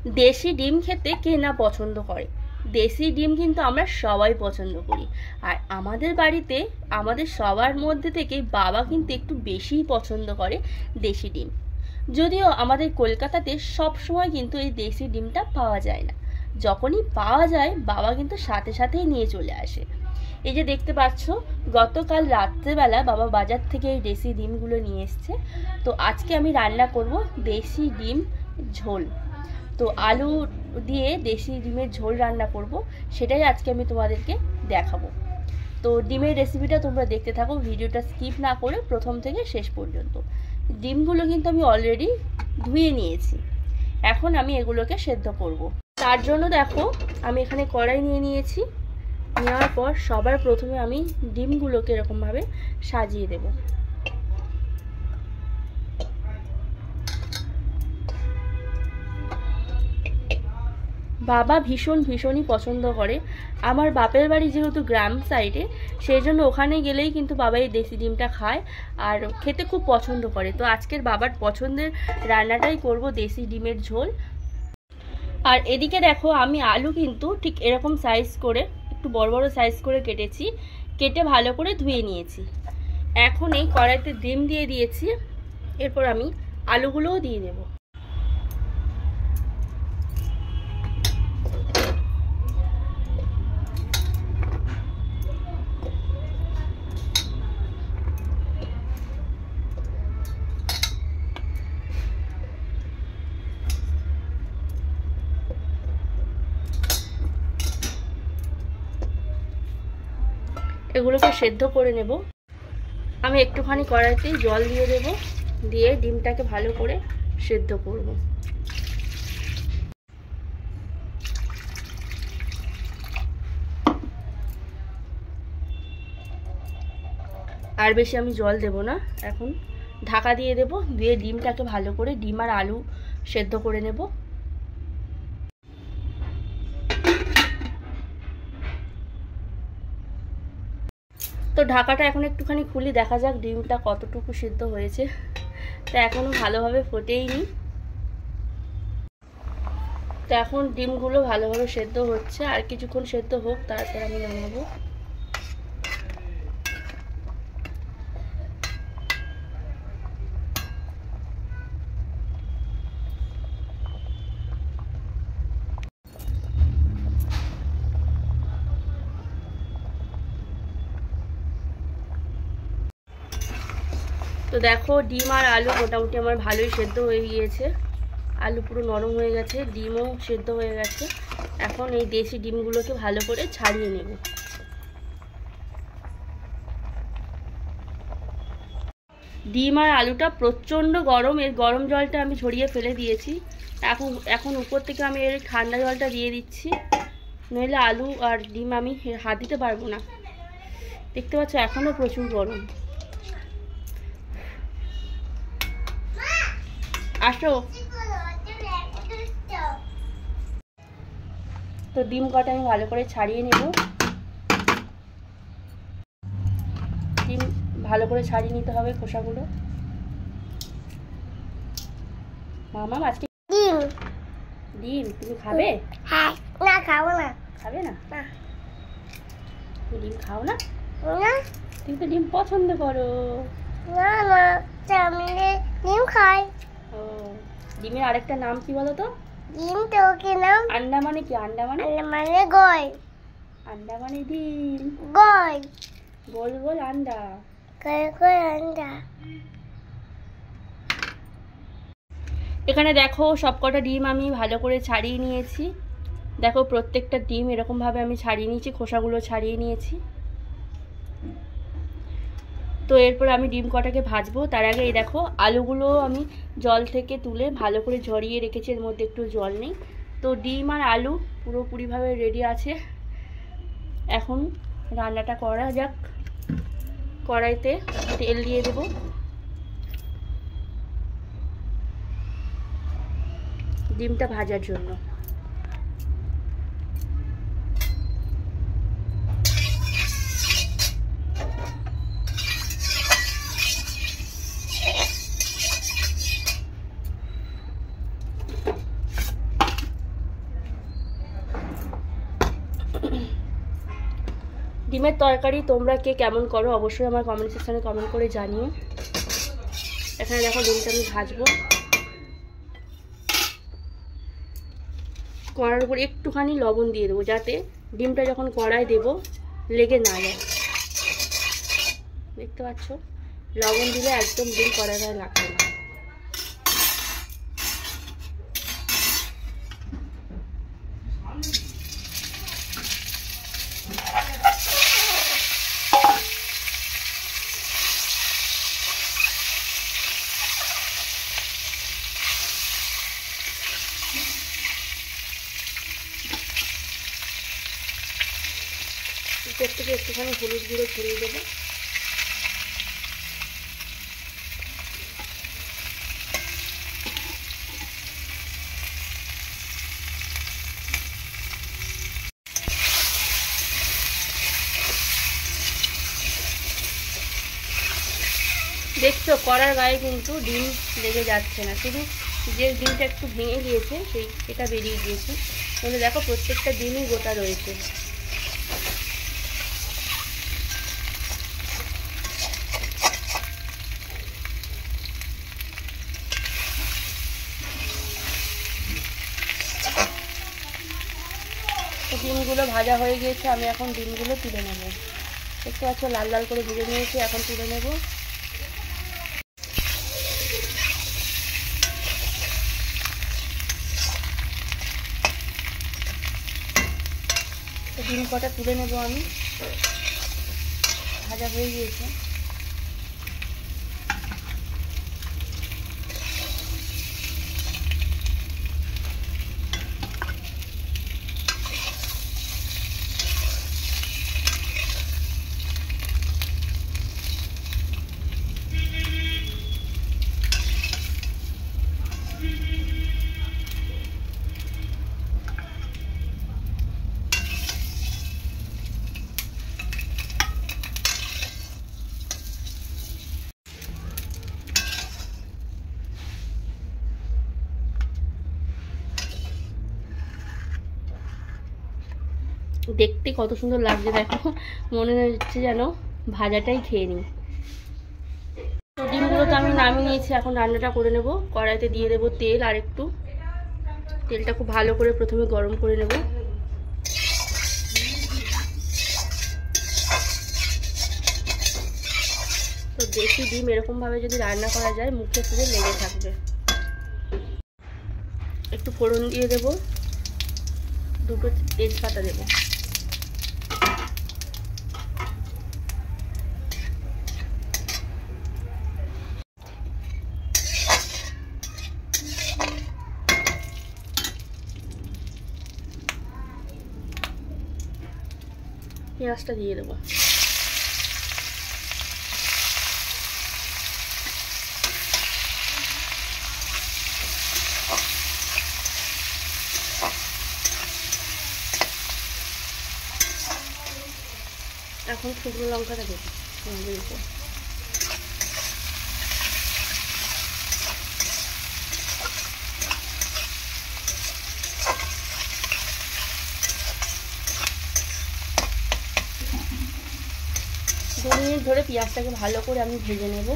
দেশি ডিম খেতে কে না পছন্দ করে? দেশি ডিম কিন্তু আমরা সবাই পছন্দ করি। আর আমাদের বাড়িতে আমাদের সবার মধ্যে থেকে বাবা কিন্তু একটু বেশিই পছন্দ করে দেশি ডিম। যদিও আমাদের কলকাতাতে সব সময় কিন্তু এই দেশি ডিমটা পাওয়া যায় না, যখনই পাওয়া যায় বাবা কিন্তু সাথে সাথেই নিয়ে চলে আসে। এই যে দেখতে পাচ্ছ, গতকাল রাত্রেবেলা বাবা বাজার থেকে এই দেশি ডিমগুলো নিয়ে এসছে। তো আজকে আমি রান্না করব দেশি ডিম ঝোল। তো আলু দিয়ে দেশি ডিমের ঝোল রান্না করব, সেটাই আজকে আমি তোমাদেরকে দেখাবো। তো ডিমের রেসিপিটা তোমরা দেখতে থাকো, ভিডিওটা স্কিপ না করে প্রথম থেকে শেষ পর্যন্ত। ডিমগুলো কিন্তু আমি অলরেডি ধুয়ে নিয়েছি, এখন আমি এগুলোকে সেদ্ধ করব। তার জন্য দেখো আমি এখানে কড়াই নিয়ে নিয়েছি। নেওয়ার পর সবার প্রথমে আমি ডিমগুলোকে এরকমভাবে সাজিয়ে দেব। বাবা ভীষণই পছন্দ করে। আমার বাপের বাড়ি যেহেতু গ্রাম সাইডে, সেই জন্য ওখানে গেলেই কিন্তু বাবা এই দেশি ডিমটা খায় আর খেতে খুব পছন্দ করে। তো আজকের বাবার পছন্দের রান্নাটাই করব, দেশি ডিমের ঝোল। আর এদিকে দেখো আমি আলু কিন্তু ঠিক এরকম সাইজ করে, একটু বড় বড় সাইজ করে কেটেছি, কেটে ভালো করে ধুয়ে নিয়েছি। এখন এই কড়াইতে ডিম দিয়ে দিয়েছি, এরপর আমি আলুগুলোও দিয়ে দেব। এগুলোকে সেদ্ধ করে নেব। আমি একটুখানি কড়াইতে জল দিয়ে দেব, দিয়ে ডিমটাকে ভালো করে সেদ্ধ করব। আর বেশি আমি জল দেব না, এখন ঢাকা দিয়ে দেব, দিয়ে ডিমটাকে ভালো করে ডিম আর আলু সেদ্ধ করে নেব। তো ঢাকাটা এখন একটুখানি খুলি, দেখা যাক ডিমটা কতটুকু সিদ্ধ হয়েছে। তো এখনো ভালোভাবে ফোটেইনি। তো এখন ডিমগুলো ভালোভাবে সেদ্ধ হচ্ছে, আর কিছুক্ষণ সেদ্ধ হোক, তারপর আমি নামাবো। তো দেখো ডিম আর আলু মোটামুটি আমার ভালোই সেদ্ধ হয়ে গিয়েছে, আলু পুরো নরম হয়ে গেছে, ডিমও সেদ্ধ হয়ে গেছে। এখন এই দেশি ডিমগুলোকে ভালো করে ছাড়িয়ে নেব। ডিম আর আলুটা প্রচণ্ড গরম, এর গরম জলটা আমি ঝরিয়ে ফেলে দিয়েছি। এখন উপর থেকে আমি এর ঠান্ডা জলটা দিয়ে দিচ্ছি, নইলে আলু আর ডিম আমি হাত দিতে পারবো না। দেখতে পাচ্ছ এখনও প্রচুর গরম। আসো। তো ডিম কটা আমি ভালো করে ছাড়িয়ে নেব। ডিম ভালো করে ছাড়িয়ে নিতে হবে খোসাগুলো। মামা আজকে ডিম ডিম তুমি খাবে? হ্যাঁ। না খাবো না। খাবে না? না। তুমি ডিম খাও না? না। তুমি তো ডিম পছন্দ করো। না না, আমি ডিম খাই। ও, ডিমের আরেকটা নাম কি বলো তো? ডিম তো কি নাম? আন্ডা মানে কি? আন্ডা মানে গোল। আন্ডা মানে ডিম, গোল গোল গোল আন্ডা। গোল আন্ডা। এখানে দেখো সবকটা ডিম আমি ভালো করে ছাড়িয়ে নিয়েছি। দেখো প্রত্যেকটা ডিম এরকমভাবে আমি ছাড়িয়ে নিয়েছি, খোসাগুলো ছাড়িয়ে নিয়েছি। তো এরপর আমি ডিম কটাকে ভাজবো। তার আগে এই দেখো আলুগুলো আমি জল থেকে তুলে ভালো করে ঝরিয়ে রেখেছি, এর মধ্যে একটু জল নেই। তো ডিম আর আলু পুরোপুরিভাবে রেডি আছে, এখন রান্নাটা করা যাক। কড়াইতে তেল দিয়ে দেব, ডিমটা ভাজার জন্য। ডিমের তরকারি তোমরা কে কেমন করো অবশ্যই আমার কমেন্ট সেকশনে কমেন্ট করে জানিও। এখানে দেখো ডিমটা আমি ভাজবো। কড়ার উপর একটুখানি লবণ দিয়ে দেবো যাতে ডিমটা যখন কড়ায় দেবো লেগে না যায়। দেখতে পাচ্ছ লবণ দিলে একদম ডিম কড়ায় গায়ে লাগবে না। উপর থেকে একটুখানি হলুদ গুঁড়ো ছড়িয়ে দেবো। দেখছো কড়ার গায়ে কিন্তু ডিম লেগে যাচ্ছে না, শুধু যে ডিমটা একটু ভেঙে গিয়েছে সেই এটা বেরিয়ে গিয়েছে। তাহলে দেখো প্রত্যেকটা ডিমই গোটা রয়েছে। ডিমগুলো ভাজা হয়ে গিয়েছে, আমি এখন ডিমগুলো তুলে নেব। দেখতে পাচ্ছ লাল লাল করে ভেজে নিয়েছি, এখন তুলে নেব। ডিম কটা তুলে নেব আমি, ভাজা হয়ে গিয়েছে। দেখতে কত সুন্দর লাগছে দেখো, মনে হচ্ছে যেন ভাজাটাই খেয়ে নিই। তো ডিমগুলো তো আমি নামিয়ে নিয়েছি, এখন রান্নাটা করে নেব। কড়াইতে দিয়ে দেবো তেল, আর একটু তেলটা খুব ভালো করে প্রথমে গরম করে নেব। তো দেশি ডিম এরকমভাবে যদি রান্না করা যায় মুখে পুরো লেগে থাকবে। একটু ফোড়ন দিয়ে দেবো, দুটো তেজপাতা দেবো। পেঁয়াজটা দিয়ে দেবো। এখন শুকনো লঙ্কাটা দেবো পেঁয়াজের উপর। দু মিনিট ধরে পেঁয়াজটাকে ভালো করে আমি ভেজে নেব।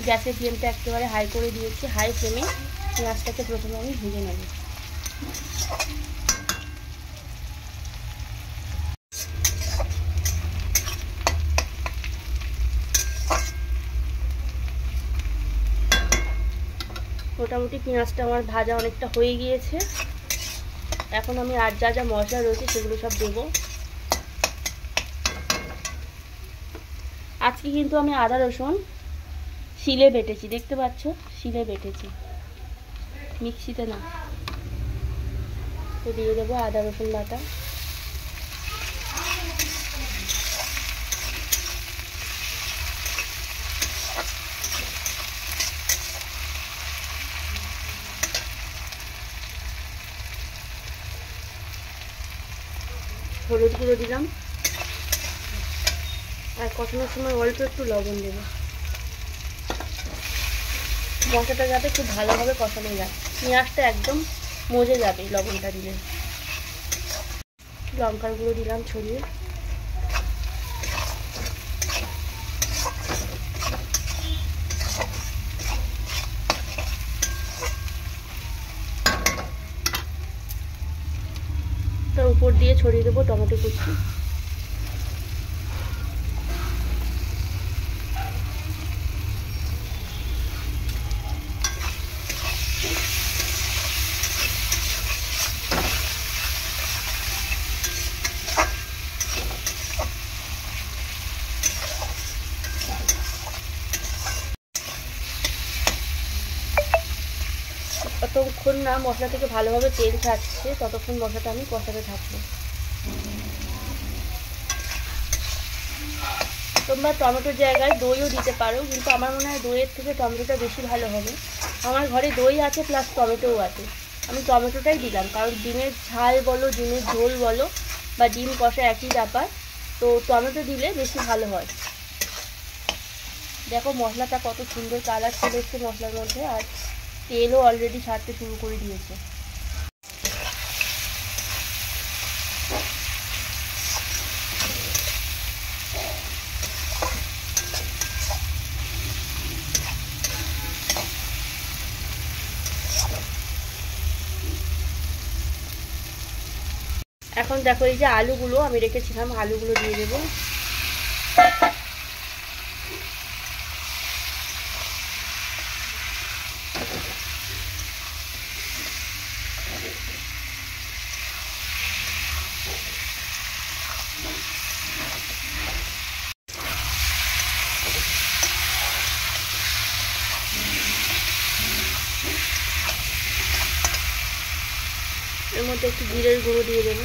গ্যাসের ফ্লেমটা একেবারে হাই করে দিয়েছি, হাই ফ্লেমে পেঁয়াজটাকে প্রথমে আমি ভেজে নেব। মোটামুটি পেঁয়াজটা আমার ভাজা অনেকটা হয়ে গিয়েছে। এখন আমি আর যা যা মশলা রয়েছে সেগুলো সব দেবো। আজকে কিন্তু আমি আদা রসুন শিলে বেটেছি, দেখতে পাচ্ছ শিলে বেটেছি, মিক্সিতে না। তো দিয়ে দেবো আদা রসুন বাটা। হলুদ গুঁড়ো দিলাম, আর কষানোর সময় অল্প একটু লবণ দেবো। মশলাটা যাতে খুব ভালোভাবে কষানো যায়, পেঁয়াজটা একদম মজে যাবে লবণটা দিলে। লঙ্কার গুঁড়ো দিলাম ছড়িয়ে। উপর দিয়ে ছড়িয়ে দেবো টমেটো কুচি। ততক্ষণ না মশলা থেকে ভালোভাবে তেল ছাড়ছে ততক্ষণ মশলাটা আমি কষাতে থাকবো। তোমরা টমেটোর জায়গায় দইও দিতে পারো, কিন্তু আমার মনে হয় দইয়ের থেকে টমেটোটা বেশি ভালো হবে। আমার ঘরে দই আছে প্লাস টমেটোও আছে, আমি টমেটোটাই দিলাম, কারণ ডিমের ঝাল বলো, ডিমের ঝোল বলো বা ডিম কষা একই ব্যাপার, তো টমেটো দিলে বেশি ভালো হয়। দেখো মশলাটা কত সুন্দর কালার চলে এসছে মশলার মধ্যে, আর তেলও অলরেডি ছাড়তে শুরু করে দিয়েছে। এখন দেখো এই যে আলুগুলো আমি রেখেছিলাম, আলুগুলো দিয়ে দেবো। এর মধ্যে একটু জিরের গুঁড়ো দিয়ে দেবো।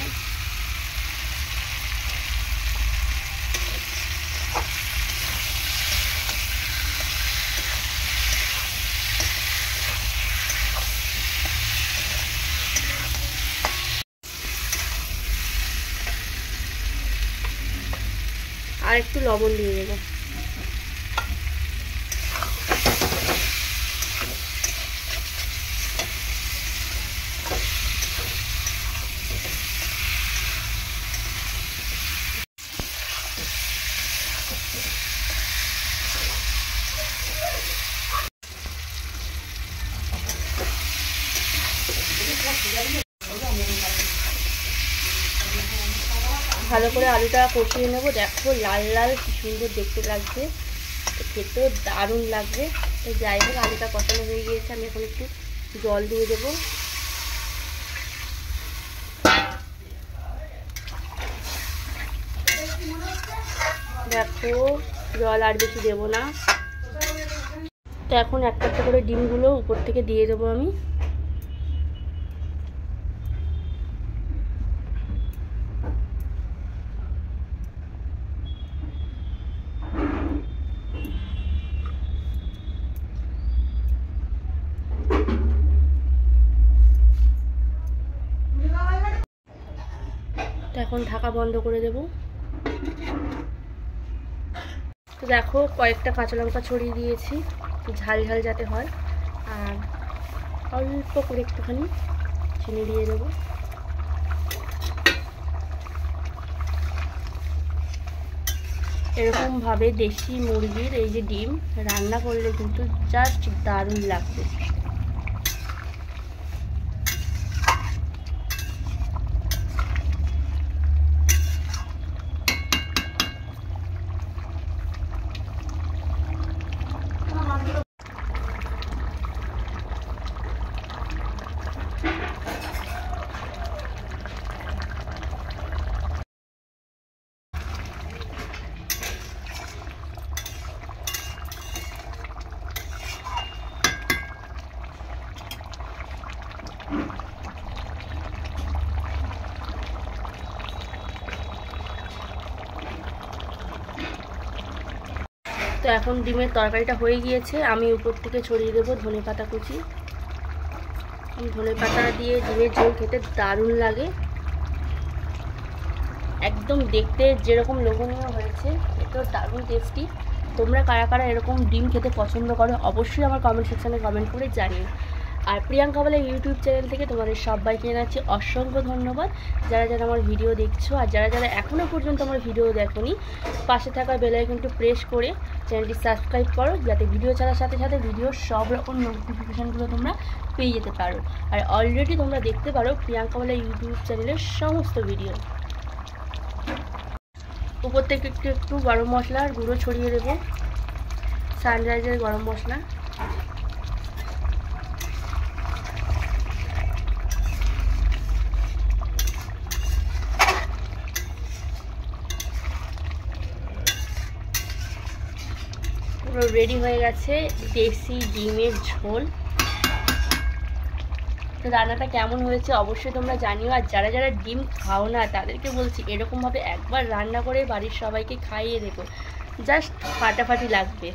আর একটু লবণ দিয়ে দেবো। ভালো করে আলুটা কষিয়ে নেবো। দেখো লাল লাল কি সুন্দর দেখতে লাগছে, খেতেও দারুণ লাগবে। তো যাই হোক আলুটা কষানো হয়ে গিয়েছে, আমি এখন একটু জল দিয়ে দেবো। দেখো জল আর বেশি দেবো না। তো এখন একটা একটা করে ডিমগুলো উপর থেকে দিয়ে দেবো আমি। তো এখন ঢাকা বন্ধ করে দেব। তো দেখো কয়েকটা কাঁচা লঙ্কা ছড়িয়ে দিয়েছি, ঝাল ঝাল যাতে হয়, আর অল্প করে একটুখানি চিনি দিয়ে দেবো। এরকমভাবে দেশি মুরগির এই যে ডিম রান্না করলে কিন্তু জাস্ট দারুণ লাগবে। তো এখন ডিমের তরকারিটা হয়ে গিয়েছে, আমি উপর থেকে ছড়িয়ে দেবো ধনেপাতা কুচি। ধনেপাতা দিয়ে ডিমের ঝোল খেতে দারুণ লাগে, একদম দেখতে যেরকম লোভনীয় হয়েছে এটাও দারুণ টেস্টি। তোমরা কারা কারা এরকম ডিম খেতে পছন্দ করো অবশ্যই আমার কমেন্ট সেকশানে কমেন্ট করে জানিও। আর প্রিয়াঙ্কা বলে ইউটিউব চ্যানেল থেকে তোমাদের সবাইকে জানাচ্ছি অসংখ্য ধন্যবাদ, যারা যারা আমার ভিডিও দেখছো। আর যারা যারা এখনও পর্যন্ত আমার ভিডিও দেখোনি, পাশে থাকা বেল আইকনটি প্রেস করে চ্যানেলটি সাবস্ক্রাইব করো, যাতে ভিডিও ছাড়ার সাথে সাথে ভিডিওর সব রকম নোটিফিকেশানগুলো তোমরা পেয়ে যেতে পারো। আর অলরেডি তোমরা দেখতে পারো প্রিয়াঙ্কা বলে ইউটিউব চ্যানেলের সমস্ত ভিডিও। উপর থেকে একটু একটু গরম মশলার গুঁড়ো ছড়িয়ে দেবো, সানরাইজের গরম মশলা। পুরো রেডি হয়ে গেছে দেশি ডিমের ঝোল। তো রান্নাটা কেমন হয়েছে অবশ্যই তোমরা জানিও। আর যারা যারা ডিম খাও না তাদেরকে বলছি এরকমভাবে একবার রান্না করে বাড়ির সবাইকে খাইয়ে দেখো, জাস্ট ফাটাফাটি লাগবে।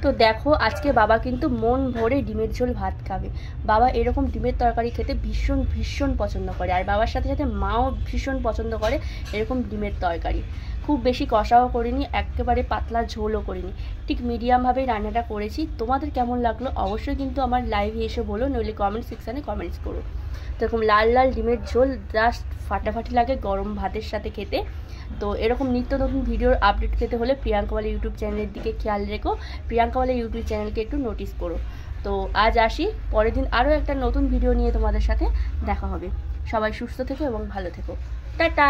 তো দেখো আজকে বাবা কিন্তু মন ভরে ডিমের ঝোল ভাত খাবে। বাবা এরকম ডিমের তরকারি খেতে ভীষণ ভীষণ পছন্দ করে, আর বাবার সাথে সাথে মাও ভীষণ পছন্দ করে এরকম ডিমের তরকারি। খুব বেশি কষাও করিনি, একেবারে পাতলা ঝোলও করিনি, ঠিক মিডিয়ামভাবেই রান্নাটা করেছি। তোমাদের কেমন লাগলো অবশ্যই কিন্তু আমার লাইভে এসে বলো, নইলে কমেন্ট সেকশানে কমেন্টস করো। তো এরকম লাল লাল ডিমের ঝোল জাস্ট ফাটাফাটি লাগে গরম ভাতের সাথে খেতে। তো এরকম নিত্য নতুন ভিডিওর আপডেট পেতে হলে প্রিয়াঙ্কা বলে ইউটিউব চ্যানেলের দিকে খেয়াল রেখো, প্রিয়াঙ্কা বলে ইউটিউব চ্যানেলকে একটু নোটিস করো। তো আজ আসি, পরের দিন আরও একটা নতুন ভিডিও নিয়ে তোমাদের সাথে দেখা হবে। সবাই সুস্থ থেকো এবং ভালো থেকো। টাটা।